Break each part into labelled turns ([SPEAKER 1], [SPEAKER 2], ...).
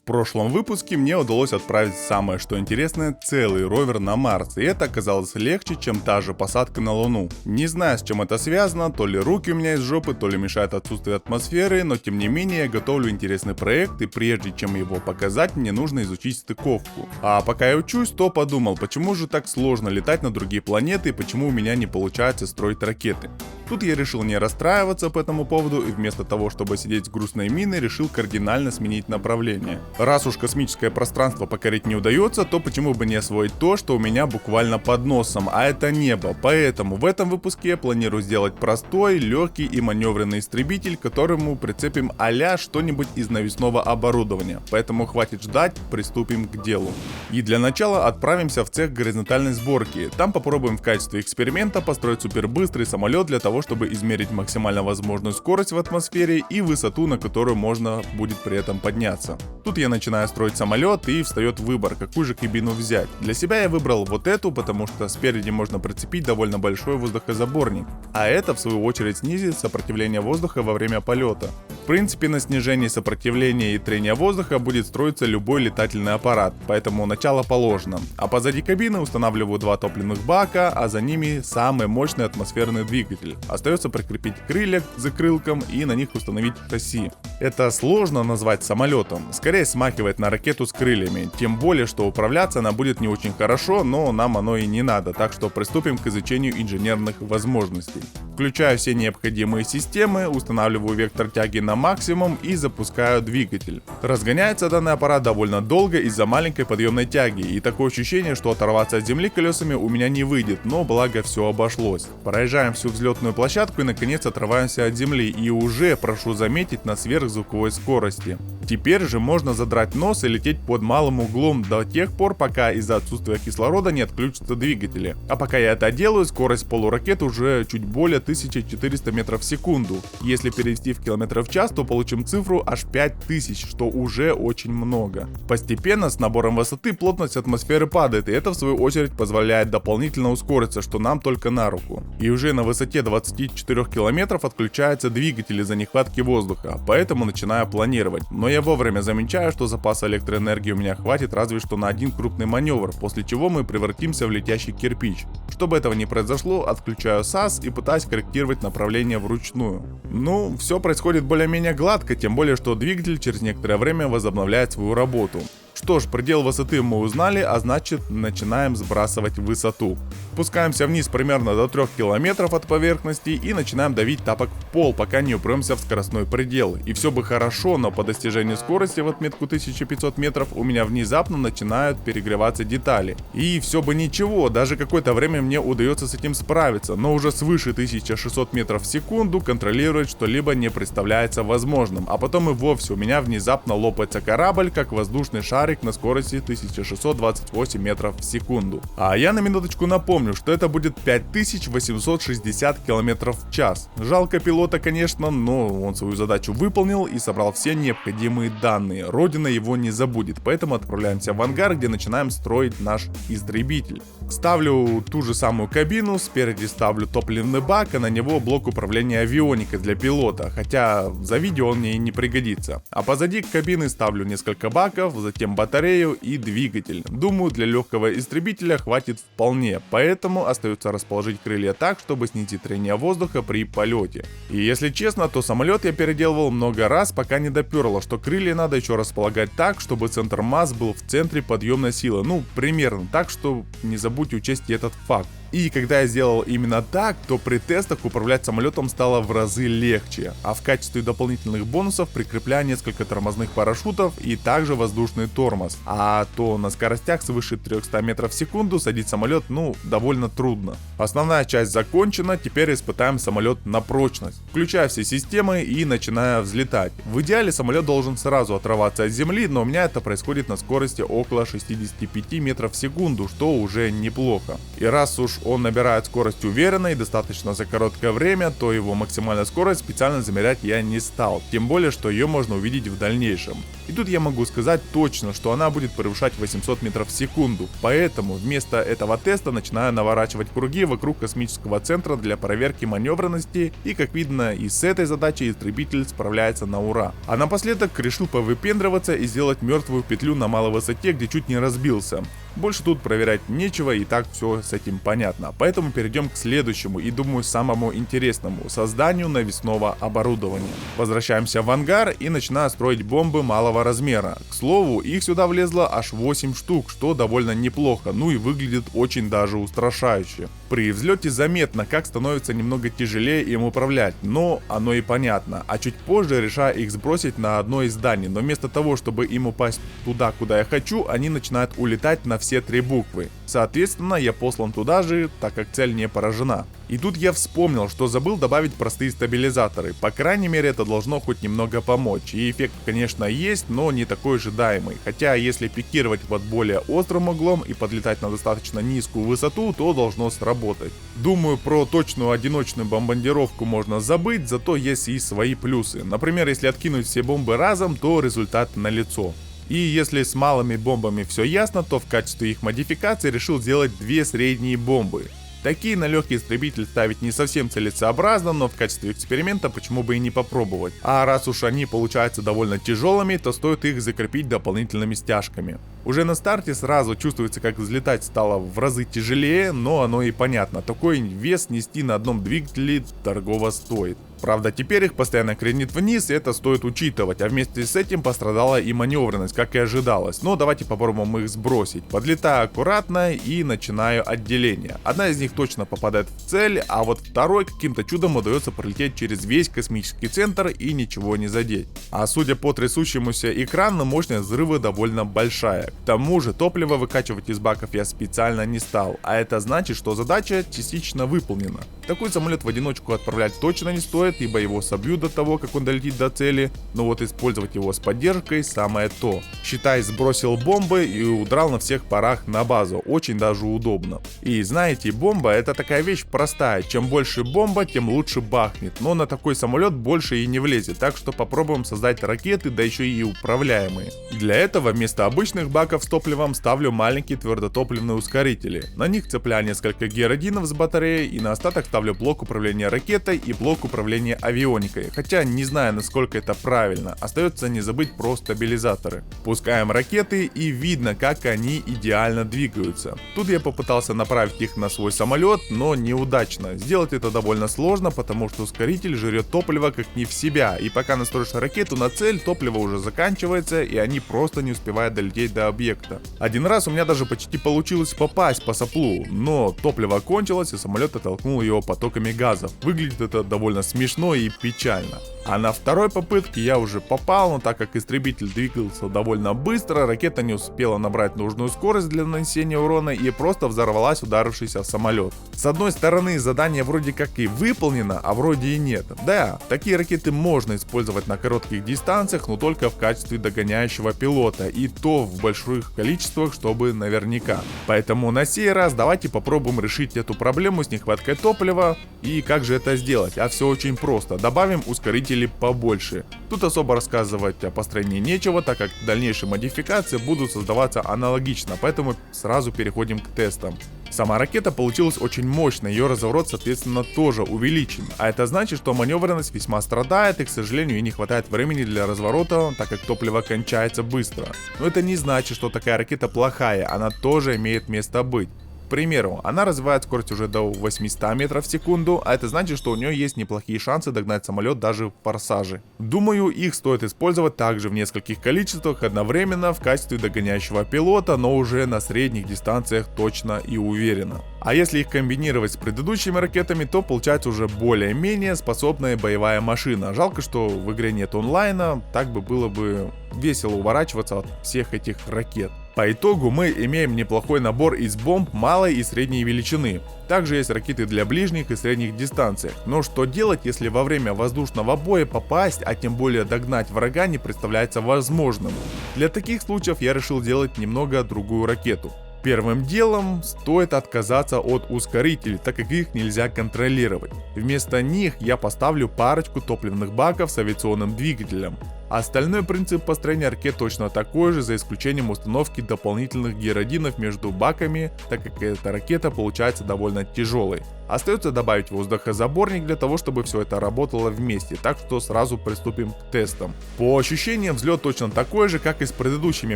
[SPEAKER 1] прошлом выпуске мне удалось отправить самое что интересное целый ровер на Марс, и это оказалось легче, чем та же посадка на Луну. Не знаю, с чем это связано, то ли руки у меня из жопы, то ли мешает отсутствие атмосферы, но тем не менее я готовлю интересный проект, и прежде чем его показать, мне нужно изучить стыковку. А пока я учусь, то подумал, почему же так сложно летать на другие планеты и почему у меня не получается строить ракеты. Тут я решил не расстраиваться по этому поводу и вместо того, чтобы сидеть с грустной миной, решил кардинально сменить направление. Раз уж космическое пространство покорить не удается, то почему бы не освоить то, что у меня буквально под носом, а это небо. Поэтому в этом выпуске я планирую сделать простой, легкий и маневренный истребитель, к которому прицепим а-ля что-нибудь из навесного оборудования. Поэтому хватит ждать, приступим к делу. И для начала отправимся в цех горизонтальной сборки. Там попробуем в качестве эксперимента построить супербыстрый самолет для того, чтобы измерить максимально возможную скорость в атмосфере и высоту, на которую можно будет при этом подняться. Тут я начинаю строить самолет, и встает выбор, какую же кабину взять. Для себя я выбрал вот эту, потому что спереди можно прицепить довольно большой воздухозаборник, а это в свою очередь снизит сопротивление воздуха во время полета. В принципе, на снижении сопротивления и трения воздуха будет строиться любой летательный аппарат, поэтому начало положено. А позади кабины устанавливаю два топливных бака, а за ними самый мощный атмосферный двигатель. Остается прикрепить крылья к закрылкам и на них установить шасси. Это сложно назвать самолетом, скорее смахивает на ракету с крыльями, тем более, что управляться она будет не очень хорошо, но нам оно и не надо, так что приступим к изучению инженерных возможностей. Включаю все необходимые системы, устанавливаю вектор тяги на максимум и запускаю двигатель. Разгоняется данный аппарат довольно долго из-за маленькой подъемной тяги, и такое ощущение, что оторваться от земли колесами у меня не выйдет, но благо все обошлось. Проезжаем всю взлетную площадку и наконец отрываемся от земли, и уже, прошу заметить, на сверхзвуковой скорости. Теперь же можно задрать нос и лететь под малым углом до тех пор, пока из-за отсутствия кислорода не отключатся двигатели. А пока я это делаю, скорость полуракет уже чуть более 1400 метров в секунду. Если перевести в километры в час, то получим цифру аж 5000, что уже очень много. Постепенно с набором высоты плотность атмосферы падает, и это в свою очередь позволяет дополнительно ускориться, что нам только на руку. И уже на высоте 24 километров отключаются двигатели из-за нехватки воздуха, поэтому начинаю планировать. Но я вовремя замечаю, что запаса электроэнергии у меня хватит разве что на один крупный маневр, после чего мы превратимся в летящий кирпич. Чтобы этого не произошло, отключаю САС и пытаюсь корректировать направление вручную. Ну, все происходит более-менее гладко, тем более, что двигатель через некоторое время возобновляет свою работу. Что ж, предел высоты мы узнали, а значит начинаем сбрасывать высоту. Спускаемся вниз примерно до 3 километров от поверхности и начинаем давить тапок в пол, пока не упремся в скоростной предел. И все бы хорошо, но по достижении скорости в отметку 1500 метров у меня внезапно начинают перегреваться детали. И все бы ничего, даже какое-то время мне удается с этим справиться, но уже свыше 1600 метров в секунду контролировать что-либо не представляется возможным. А потом и вовсе у меня внезапно лопается корабль, как воздушный шарик на скорости 1628 метров в секунду. А я на минуточку напомню, что это будет 5860 километров в час. Жалко пилота, конечно, но он свою задачу выполнил и собрал все необходимые данные. Родина его не забудет, поэтому отправляемся в ангар, где начинаем строить наш истребитель. Ставлю ту же самую кабину, спереди ставлю топливный бак, а на него блок управления авионикой для пилота, хотя за видео он мне и не пригодится. А позади кабины ставлю несколько баков, затем батарею и двигатель. Думаю, для легкого истребителя хватит вполне, поэтому остается расположить крылья так, чтобы снизить трение воздуха при полете. И если честно, то самолет я переделывал много раз, пока не доперло, что крылья надо еще располагать так, чтобы центр масс был в центре подъемной силы. Ну, примерно так, что не забудьте учесть этот факт. И когда я сделал именно так, то при тестах управлять самолетом стало в разы легче, а в качестве дополнительных бонусов прикрепляю несколько тормозных парашютов и также воздушный тормоз, а то на скоростях свыше 300 метров в секунду садить самолет довольно трудно. Основная часть закончена, теперь испытаем самолет на прочность. Включаю все системы и начинаю взлетать. В идеале самолет должен сразу отрываться от земли, но у меня это происходит на скорости около 65 метров в секунду, что уже неплохо. И раз уж уж он набирает скорость уверенно и достаточно за короткое время, то его максимальную скорость специально замерять я не стал, тем более, что ее можно увидеть в дальнейшем. И тут я могу сказать точно, что она будет превышать 800 метров в секунду, поэтому вместо этого теста начинаю наворачивать круги вокруг космического центра для проверки маневренности, и как видно, и с этой задачей истребитель справляется на ура. А напоследок решил повыпендриваться и сделать мертвую петлю на малой высоте, где чуть не разбился. Больше тут проверять нечего, и так все с этим понятно. Поэтому перейдем к следующему и, думаю, самому интересному — созданию навесного оборудования. Возвращаемся в ангар и начинаю строить бомбы малого размера. К слову, их сюда влезло аж 8 штук, что довольно неплохо, ну и выглядит очень даже устрашающе. При взлете заметно, как становится немного тяжелее им управлять, но оно и понятно. А чуть позже решаю их сбросить на одно из зданий, но вместо того, чтобы им упасть туда, куда я хочу, они начинают улетать на все 3 буквы. Соответственно, я послан туда же, так как цель не поражена. И тут я вспомнил, что забыл добавить простые стабилизаторы. По крайней мере, это должно хоть немного помочь. И эффект, конечно, есть, но не такой ожидаемый. Хотя, если пикировать под более острым углом и подлетать на достаточно низкую высоту, то должно сработать. Думаю, про точную одиночную бомбардировку можно забыть, зато есть и свои плюсы. Например, если откинуть все бомбы разом, то результат налицо. И если с малыми бомбами все ясно, то в качестве их модификации решил сделать 2 средние бомбы. Такие на легкий истребитель ставить не совсем целесообразно, но в качестве эксперимента почему бы и не попробовать. А раз уж они получаются довольно тяжелыми, то стоит их закрепить дополнительными стяжками. Уже на старте сразу чувствуется, как взлетать стало в разы тяжелее, но оно и понятно, такой вес нести на одном двигателе дорого стоит. Правда, теперь их постоянно кренит вниз, и это стоит учитывать, а вместе с этим пострадала и маневренность, как и ожидалось. Но давайте попробуем их сбросить. Подлетаю аккуратно и начинаю отделение. Одна из них точно попадает в цель, а вот второй каким-то чудом удается пролететь через весь космический центр и ничего не задеть. А судя по трясущемуся экрану, мощность взрыва довольно большая. К тому же топливо выкачивать из баков я специально не стал, а это значит, что задача частично выполнена. Такой самолет в одиночку отправлять точно не стоит, ибо его собьют до того, как он долетит до цели, но вот использовать его с поддержкой самое то. Считай, сбросил бомбы и удрал на всех парах на базу, очень даже удобно. И знаете, бомба — это такая вещь простая, чем больше бомба, тем лучше бахнет, но на такой самолет больше и не влезет, так что попробуем создать ракеты, да еще и управляемые. Для этого вместо обычных баков с топливом ставлю маленькие твердотопливные ускорители. На них цепляю несколько геродинов с батареей и на остаток ставлю блок управления ракетой и блок управления авионикой, хотя не знаю, насколько это правильно. Остается не забыть про стабилизаторы. Пускаем ракеты и видно, как они идеально двигаются. Тут я попытался направить их на свой самолет, но неудачно. Сделать это довольно сложно, потому что ускоритель жрет топливо как не в себя, и пока настроишь ракету на цель, топливо уже заканчивается, и они просто не успевают долететь до объекта. Один раз у меня даже почти получилось попасть по соплу, но топливо кончилось, и самолет оттолкнул его потоками газов. Выглядит это довольно смешно и печально. А на второй попытке я уже попал, но так как истребитель двигался довольно быстро, ракета не успела набрать нужную скорость для нанесения урона и просто взорвалась, ударившись о самолет. С одной стороны, задание вроде как и выполнено, а вроде и нет. Да, такие ракеты можно использовать на коротких дистанциях, но только в качестве догоняющего пилота, и то в больших количествах, чтобы наверняка. Поэтому на сей раз давайте попробуем решить эту проблему с нехваткой топлива. И как же это сделать? А все очень просто. Добавим ускорители побольше. Тут особо рассказывать о построении нечего, так как дальнейшие модификации будут создаваться аналогично, поэтому сразу переходим к тестам. Сама ракета получилась очень мощной, ее разворот соответственно тоже увеличен, а это значит, что маневренность весьма страдает и, к сожалению, ей не хватает времени для разворота, так как топливо кончается быстро. Но это не значит, что такая ракета плохая, она тоже имеет место быть. К примеру, она развивает скорость уже до 800 метров в секунду, а это значит, что у нее есть неплохие шансы догнать самолет даже в форсаже. Думаю, их стоит использовать также в нескольких количествах одновременно в качестве догоняющего пилота, но уже на средних дистанциях точно и уверенно. А если их комбинировать с предыдущими ракетами, то получается уже более-менее способная боевая машина. Жалко, что в игре нет онлайна, так бы было бы весело уворачиваться от всех этих ракет. По итогу мы имеем неплохой набор из бомб малой и средней величины. Также есть ракеты для ближних и средних дистанций. Но что делать, если во время воздушного боя попасть, а тем более догнать врага, не представляется возможным? Для таких случаев я решил сделать немного другую ракету. Первым делом стоит отказаться от ускорителей, так как их нельзя контролировать. Вместо них я поставлю парочку топливных баков с авиационным двигателем. Остальной принцип построения ракет точно такой же, за исключением установки дополнительных геродинов между баками, так как эта ракета получается довольно тяжелой. Остается добавить воздухозаборник для того, чтобы все это работало вместе, так что сразу приступим к тестам. По ощущениям взлет точно такой же, как и с предыдущими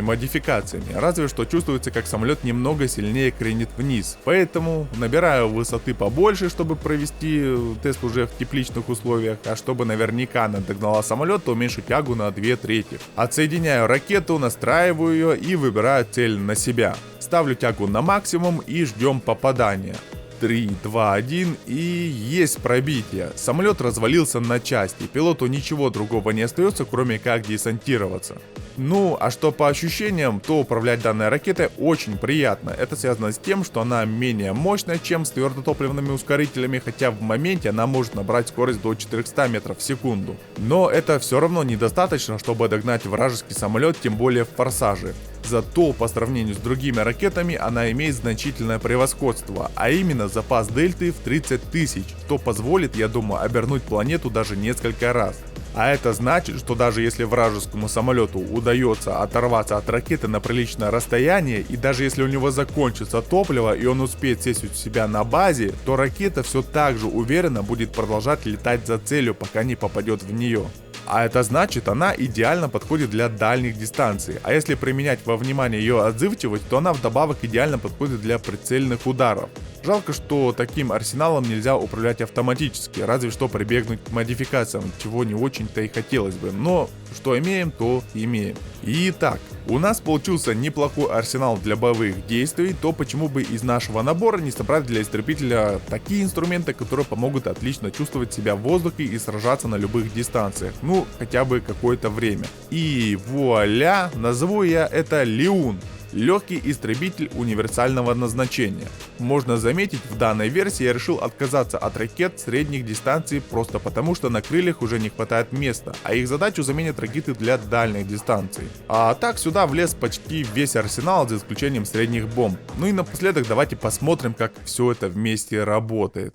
[SPEAKER 1] модификациями, разве что чувствуется, как самолет немного сильнее кренит вниз. Поэтому набираю высоты побольше, чтобы провести тест уже в тепличных условиях, а чтобы наверняка она догнала самолет, то уменьшу тягу на 2/3. Отсоединяю ракету, настраиваю ее и выбираю цель на себя. Ставлю тягу на максимум и ждем попадания. 3, 2, 1 и есть пробитие. Самолет развалился на части, пилоту ничего другого не остается, кроме как десантироваться. Ну, а что по ощущениям, то управлять данной ракетой очень приятно. Это связано с тем, что она менее мощная, чем с твердотопливными ускорителями, хотя в моменте она может набрать скорость до 400 метров в секунду. Но это все равно недостаточно, чтобы догнать вражеский самолет, тем более в форсаже. Зато по сравнению с другими ракетами она имеет значительное превосходство, а именно запас дельты в 30 тысяч, что позволит, я думаю, обернуть планету даже несколько раз. А это значит, что даже если вражескому самолету удается оторваться от ракеты на приличное расстояние, и даже если у него закончится топливо и он успеет сесть у себя на базе, то ракета все так же уверенно будет продолжать летать за целью, пока не попадет в нее. А это значит, она идеально подходит для дальних дистанций. А если применять во внимание ее отзывчивость, то она вдобавок идеально подходит для прицельных ударов. Жалко, что таким арсеналом нельзя управлять автоматически, разве что прибегнуть к модификациям, чего не очень-то и хотелось бы. Но что имеем, то имеем. Итак, у нас получился неплохой арсенал для боевых действий, то почему бы из нашего набора не собрать для истребителя такие инструменты, которые помогут отлично чувствовать себя в воздухе и сражаться на любых дистанциях, ну хотя бы какое-то время. И вуаля, назову я это Леун. Легкий истребитель универсального назначения. Можно заметить, в данной версии я решил отказаться от ракет средних дистанций просто потому, что на крыльях уже не хватает места, а их задачу заменят ракеты для дальних дистанций. А так сюда влез почти весь арсенал, за исключением средних бомб. Ну и напоследок давайте посмотрим, как все это вместе работает.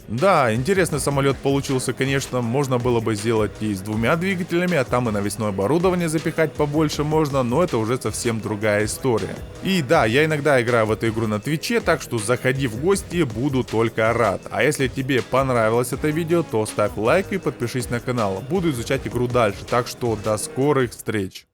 [SPEAKER 1] Да, интересный самолет получился, конечно, можно было бы сделать и с двумя двигателями, а там и навесное оборудование запихать побольше можно, но это уже совсем другая история. И да, я иногда играю в эту игру на Твиче, так что заходи в гости, буду только рад. А если тебе понравилось это видео, то ставь лайк и подпишись на канал, буду изучать игру дальше, так что до скорых встреч.